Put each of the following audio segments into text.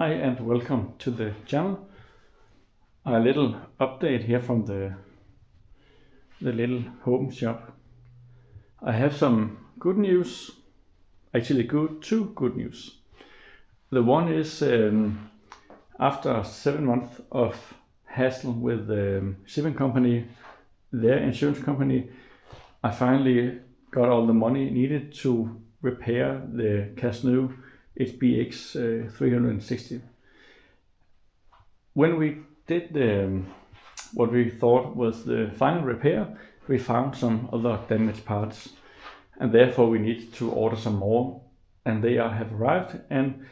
Hi and welcome to the channel. A little update here from the little home shop. I have some good news, actually two good news. The one is after 7 months of hassle with the shipping company, their insurance company, I finally got all the money needed to repair the Cazeneuve HBX 360. When we did what we thought was the final repair, we found some other damaged parts, and therefore we need to order some more, and they have arrived, and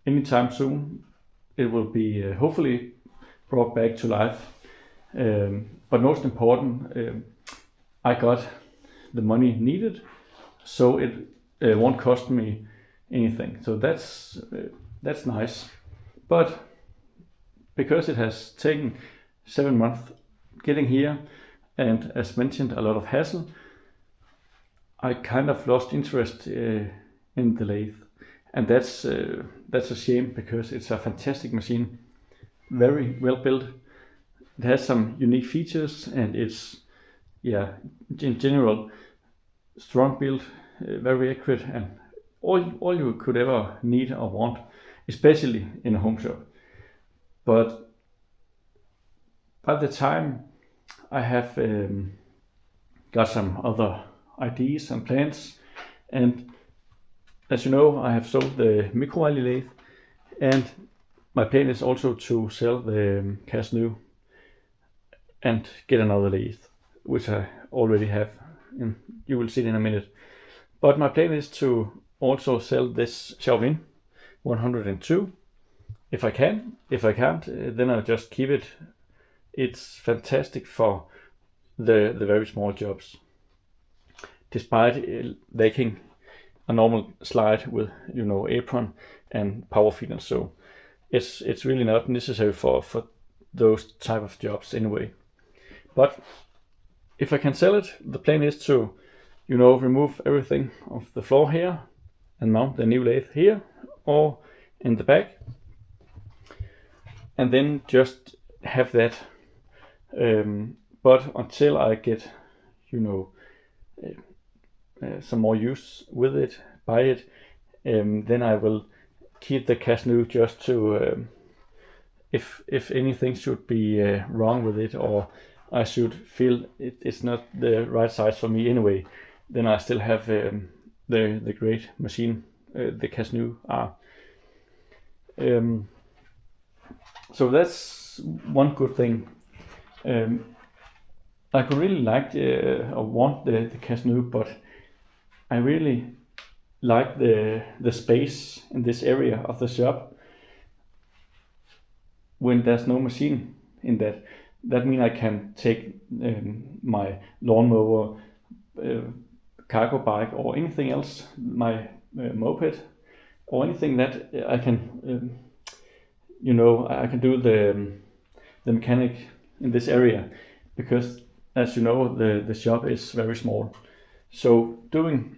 anytime soon it will be hopefully brought back to life. But most important, I got the money needed, so it won't cost me anything. So that's nice. But because it has taken 7 months getting here, and as mentioned, a lot of hassle, I kind of lost interest in the lathe, and that's a shame, because it's a fantastic machine, very well built. It has some unique features, and it's in general strong build, very accurate, and all you could ever need or want, especially in a home shop. But by the time I have got some other ideas and plans, and as you know, I have sold the micro lathe, and my plan is also to sell the Cazeneuve and get another lathe, which I already have, and you will see it in a minute. But my plan is to also sell this Schaublin 102 if I can. If I can't, then I'll just keep it. It's fantastic for the very small jobs, despite lacking a normal slide with apron and power feeder. So it's really not necessary for those type of jobs anyway. But if I can sell it, the plan is to remove everything off the floor here and mount the new lathe here or in the back, and then just have that. But until I get some more use with it, buy it, then I will keep the Cazeneuve just to if anything should be wrong with it, or I should feel it's not the right size for me anyway, then I still have the great machine the Cazeneuve are. So that's one good thing. I could really like or want the Cazeneuve, but I really like the space in this area of the shop when there's no machine in that. That means I can take my lawnmower, cargo bike, or anything else, my moped, or anything that I can, I can do the mechanic in this area, because as you know, the shop is very small. So doing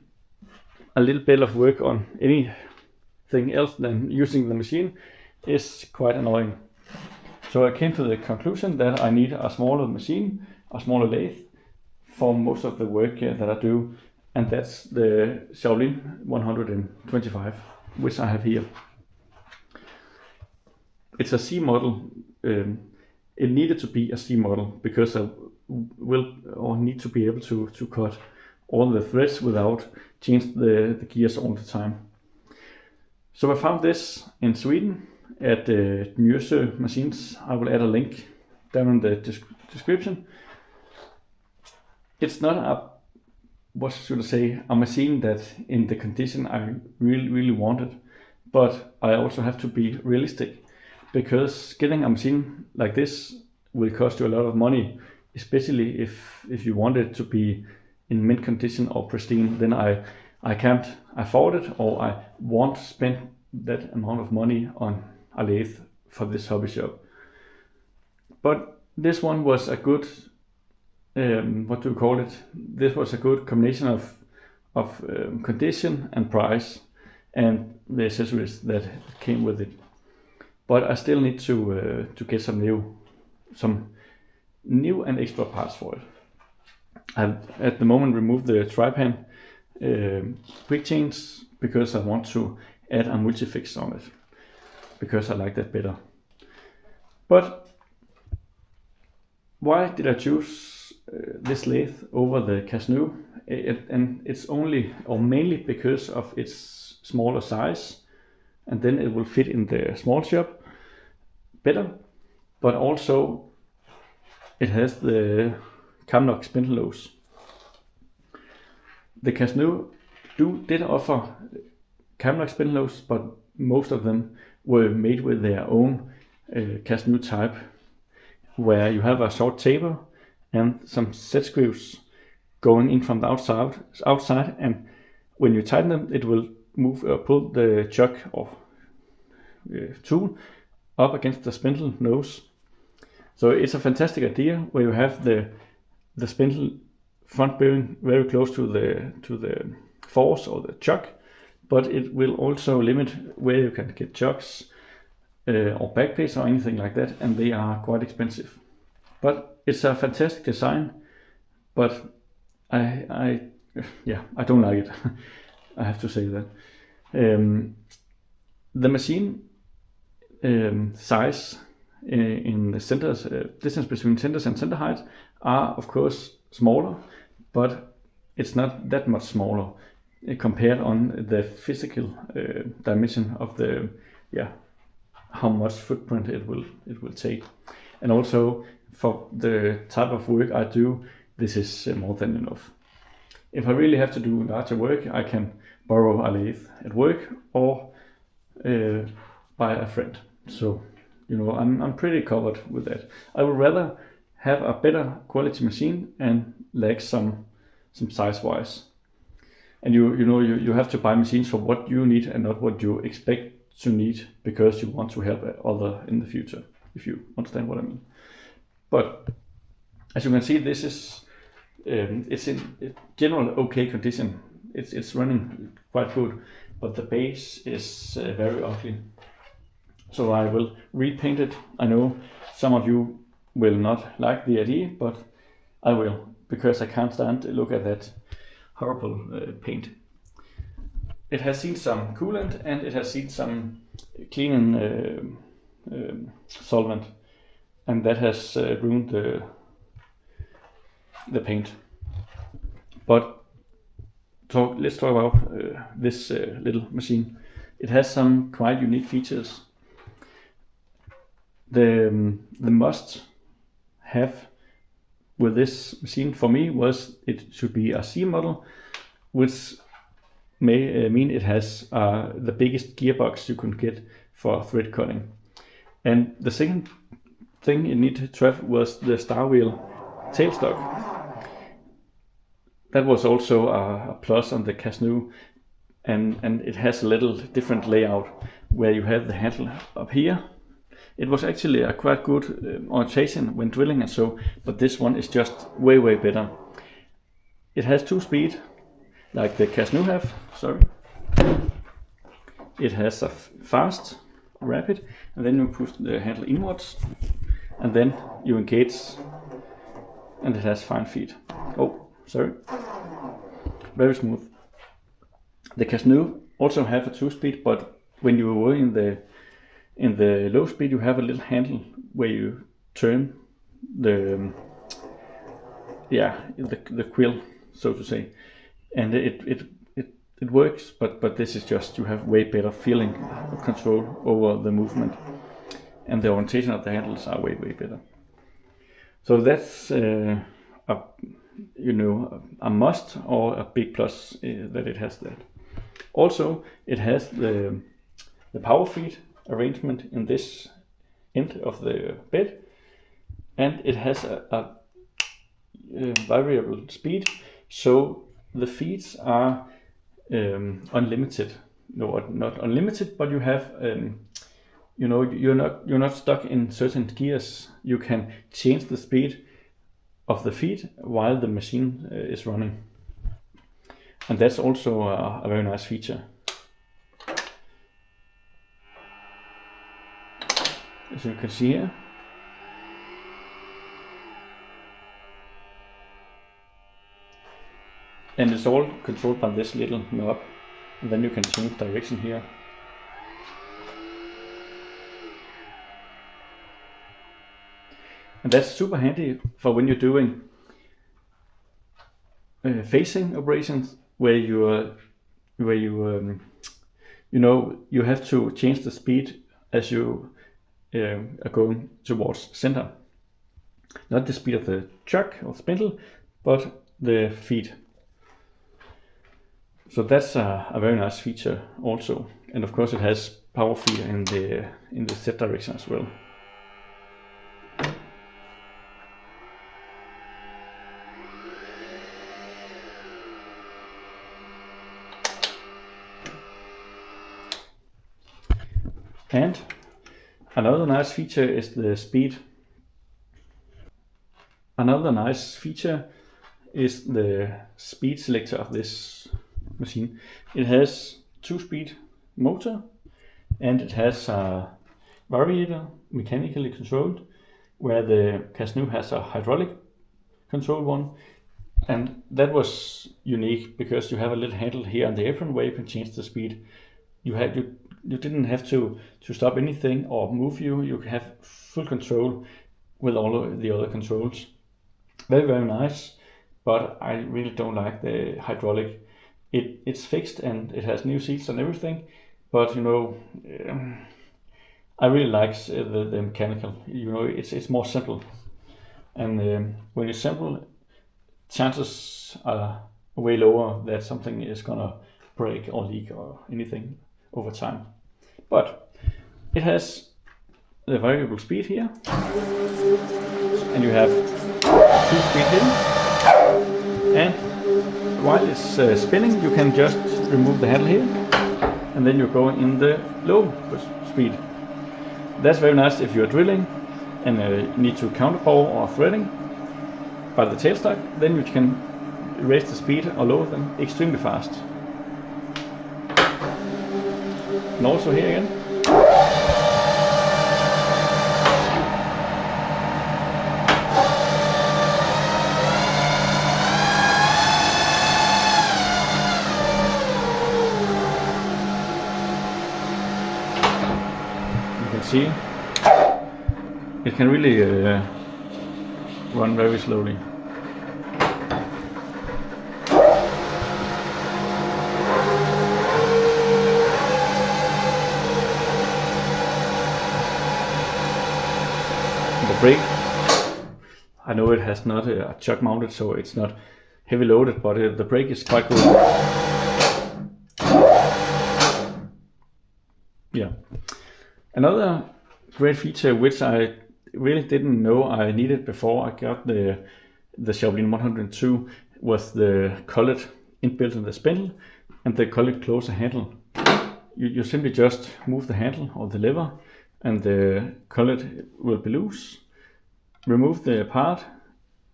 a little bit of work on anything else than using the machine is quite annoying. So I came to the conclusion that I need a smaller machine, a smaller lathe, for most of the work that I do, and that's the Schaublin 125, which I have here. It's a C model. It needed to be a C model because I need to be able to cut all the threads without changing the gears all the time. So I found this in Sweden at Cazeneuve Machines. I will add a link down in the description. It's not a machine that in the condition I really wanted, but I also have to be realistic, because getting a machine like this will cost you a lot of money, especially if you want it to be in mint condition or pristine. Then I can't afford it, or I won't spend that amount of money on a lathe for this hobby shop. But this one was a good, this was a good combination of condition and price, and the accessories that came with it. but I still need to get some new and extra parts for it. I've at the moment removed the tri-pan quick change because I want to add a multi-fix on it, because I like that better. But why did I choose this lathe over the Cazeneuve? And it's only or mainly because of its smaller size, and then it will fit in the small shop better, but also it has the Cazeneuve spindle nose. The Cazeneuve did offer Cazeneuve spindle nose, but most of them were made with their own Cazeneuve type, where you have a short taper and some set screws going in from the outside, and when you tighten them, it will pull the chuck or tool up against the spindle nose. So it's a fantastic idea where you have the spindle front bearing very close to the force or the chuck, but it will also limit where you can get chucks or backplates or anything like that, and they are quite expensive. But it's a fantastic design, but I don't like it. I have to say that. The machine size in the centers, distance between centers and center height are of course smaller, but it's not that much smaller compared on the physical dimension of the how much footprint it will take. And also for the type of work I do, this is more than enough. If I really have to do larger work, I can borrow a lathe at work or by a friend. So I'm pretty covered with that. I would rather have a better quality machine and lack some size wise. And you have to buy machines for what you need and not what you expect to need, because you want to help other in the future, if you understand what I mean. But as you can see, this is it's in general okay condition. It's running quite good, but the base is very ugly. So I will repaint it. I know some of you will not like the idea, but I will, because I can't stand to look at that horrible paint. It has seen some coolant and it has seen some cleaning solvent, and that has ruined the paint. But let's talk about this little machine. It has some quite unique features. The must have with this machine for me was it should be a C model, which may mean it has the biggest gearbox you can get for thread cutting. And the second thing it needed to have was the star wheel tailstock. That was also a plus on the Cazeneuve, and it has a little different layout where you have the handle up here. It was actually a quite good orientation when drilling and so, but this one is just way better. It has 2-speed, like the Cazeneuve have. Sorry. It has a fast, rapid, and then you push the handle inwards, and then you engage, and it has fine feet. Oh, sorry. Very smooth. The Cazeneuve also have a 2-speed, but when you were in the low speed, you have a little handle where you turn the quill, so to say, and it works. But this is just, you have way better feeling control over the movement, and the orientation of the handles are way better. So that's a must or a big plus that it has that. Also, it has the power feed arrangement in this end of the bed, and it has a variable speed, so the feeds are unlimited. No, not unlimited, but you have you're not stuck in certain gears. You can change the speed of the feed while the machine is running, and that's also a very nice feature. as you can see here. And it's all controlled by this little knob. And then you can change direction here. And that's super handy for when you're doing facing operations where you have to change the speed as you are going towards center. Not the speed of the chuck or spindle, but the feet. So that's a very nice feature also. And of course it has power feeder in the Z direction as well. And another nice feature is the speed. Another nice feature is the speed selector of this machine. It has 2-speed motor and it has a variator, mechanically controlled, where the Cazeneuve has a hydraulic control one. And that was unique because you have a little handle here on the apron where you can change the speed. You didn't have to stop anything or move you. You have full control with all of the other controls. Very, very nice, but I really don't like the hydraulic. It's fixed and it has new seats and everything, but I really like the mechanical. It's more simple, and when it's simple, chances are way lower that something is gonna break or leak or anything over time. But it has the variable speed here, and you have 2-speed here, and while it's spinning you can just remove the handle here, and then you're going in the low speed. That's very nice if you're drilling and need to counterbore or threading by the tailstock. Then you can raise the speed or lower them extremely fast. And also here again. You can see it can really run very slowly. Brake, I know it has not a chuck mounted, so it's not heavy loaded, but the brake is quite good. Yeah. Another great feature which I really didn't know I needed before I got the Schaublin 102 was the collet inbuilt in the spindle and the collet closer handle. You simply just move the handle or the lever and the collet will be loose. Remove the part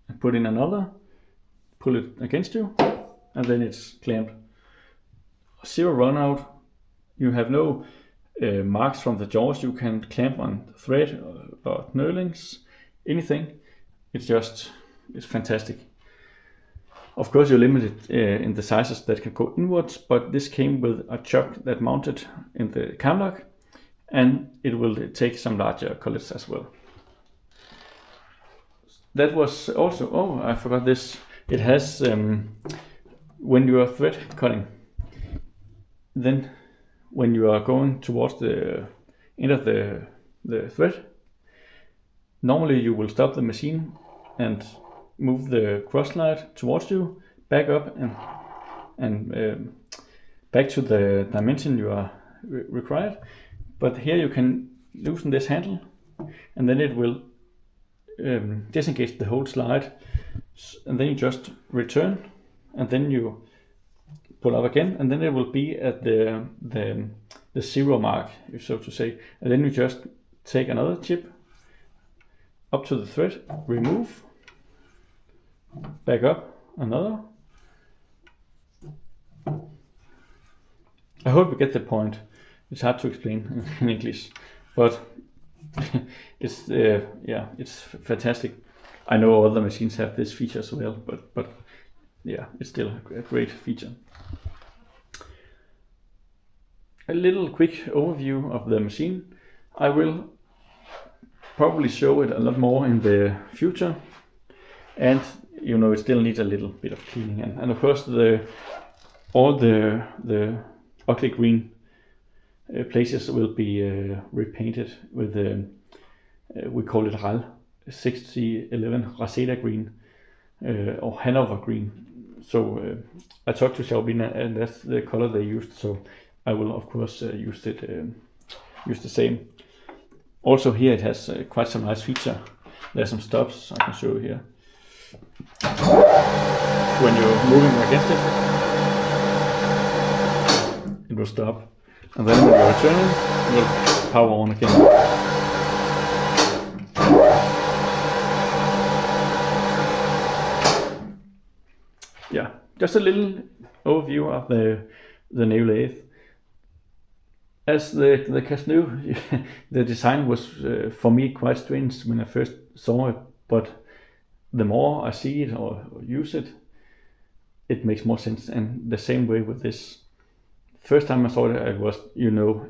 and put in another, pull it against you, and then it's clamped. Zero run out. You have no marks from the jaws. You can clamp on thread or knurlings, anything. It's fantastic. Of course you're limited in the sizes that can go inwards, but this came with a chuck that mounted in the camlock, and it will take some larger collets as well. That was also, I forgot this. It has, when you are thread cutting, then when you are going towards the end of the thread, normally you will stop the machine and move the cross slide towards you, back up and back to the dimension you are required. But here you can loosen this handle and then it will disengage the whole slide, and then you just return and then you pull up again, and then it will be at the zero mark, if so to say, and then you just take another chip up to the thread, remove, back up another. I hope you get the point. It's hard to explain in English, but it's fantastic. I know other machines have this feature as well, but yeah, it's still a great feature. A little quick overview of the machine. I will probably show it a lot more in the future, and it still needs a little bit of cleaning, and of course all the ugly green places will be repainted with we call it RAL 6011 Raseda green or Hanover green. So I talked to Schaublin, and that's the color they used, so I will of course use the same. Also here it has quite some nice feature. There's some stops I can show you here. When you're moving against it will stop, and then when you're returning, it will power on again. Yeah, just a little overview of the new lathe. As the Cazeneuve, the design was for me quite strange when I first saw it, but the more I see it or use it, it makes more sense. And the same way with this. First time I saw it, it was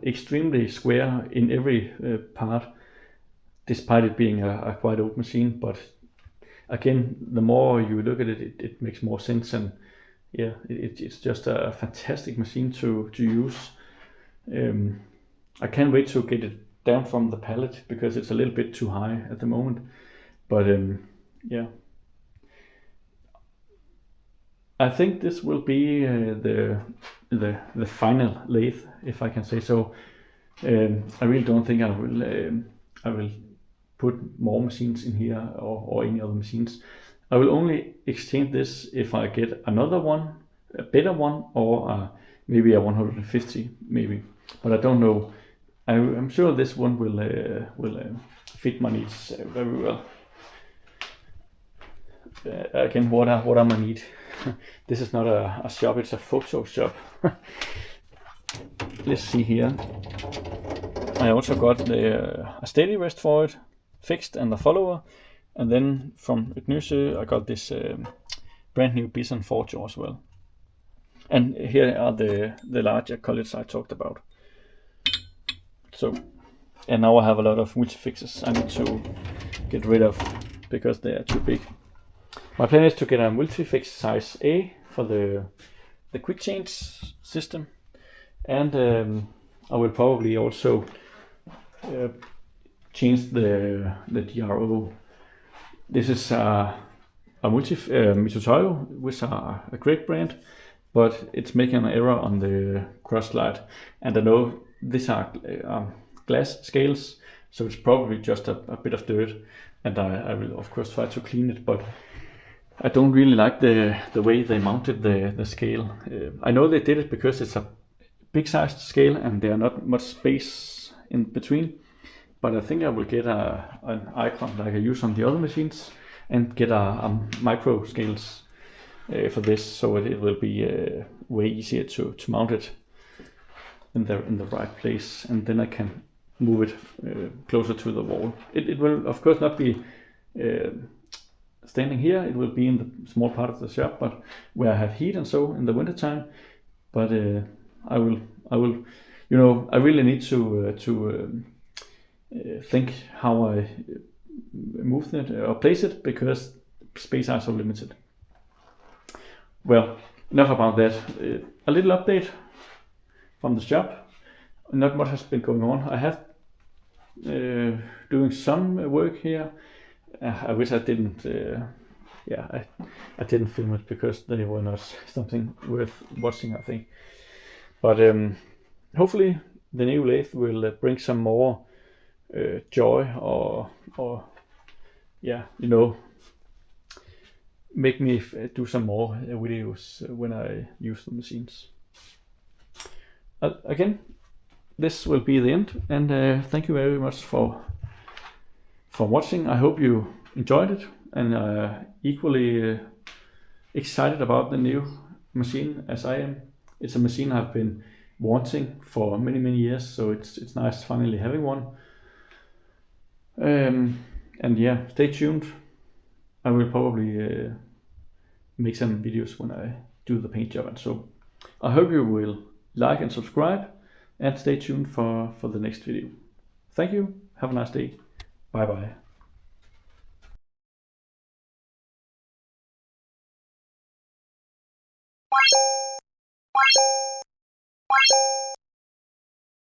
extremely square in every part, despite it being a quite old machine. But again, the more you look at it, it makes more sense, and yeah, it's just a fantastic machine to use. I can't wait to get it down from the pallet because it's a little bit too high at the moment. But yeah, I think this will be the final lathe, if I can say so. I really don't think I will put more machines in here or any other machines. I will only exchange this if I get another one, a better one, or maybe a 150 maybe. But I don't know. I'm sure this one will fit my needs very well. Again, what are my needs? This is not a shop; it's a photo shop. Let's see here. I also got a steady rest for it, fixed, and a follower. And then from Ome.Machining, I got this brand new Bison 4 jaw as well. And here are the larger collets I talked about. So, and now I have a lot of multi-fixes I need to get rid of because they are too big. My plan is to get a multi-fix size A for the quick change system, and I will probably also change the DRO. This is a Mitutoyo, which are a great brand, but it's making an error on the cross slide, and I know these are glass scales, so it's probably just a bit of dirt, and I will of course try to clean it, but I don't really like the way they mounted the scale. I know they did it because it's a big sized scale and there are not much space in between, but I think I will get an icon like I use on the other machines and get a micro scales for this, so it will be way easier to mount it in the right place, and then I can move it closer to the wall. It will of course not be standing here. It will be in the small part of the shop, but where I have heat and so in the winter time. But I will I really need to think how I move it or place it, because space are so limited. Well, enough about that. A little update from the shop. Not much has been going on. I have doing some work here. I wish I didn't. I didn't film it because they were not something worth watching, I think. But hopefully the new lathe will bring some more joy, or make me do some more videos when I use the machines. Again, this will be the end, and thank you very much for watching. I hope you enjoyed it and equally excited about the new machine as I am. It's a machine I've been wanting for many years, so it's nice finally having one. And yeah, stay tuned. I will probably make some videos when I do the paint job, and so I hope you will like and subscribe, and stay tuned for the next video. Thank you. Have a nice day. Bye bye.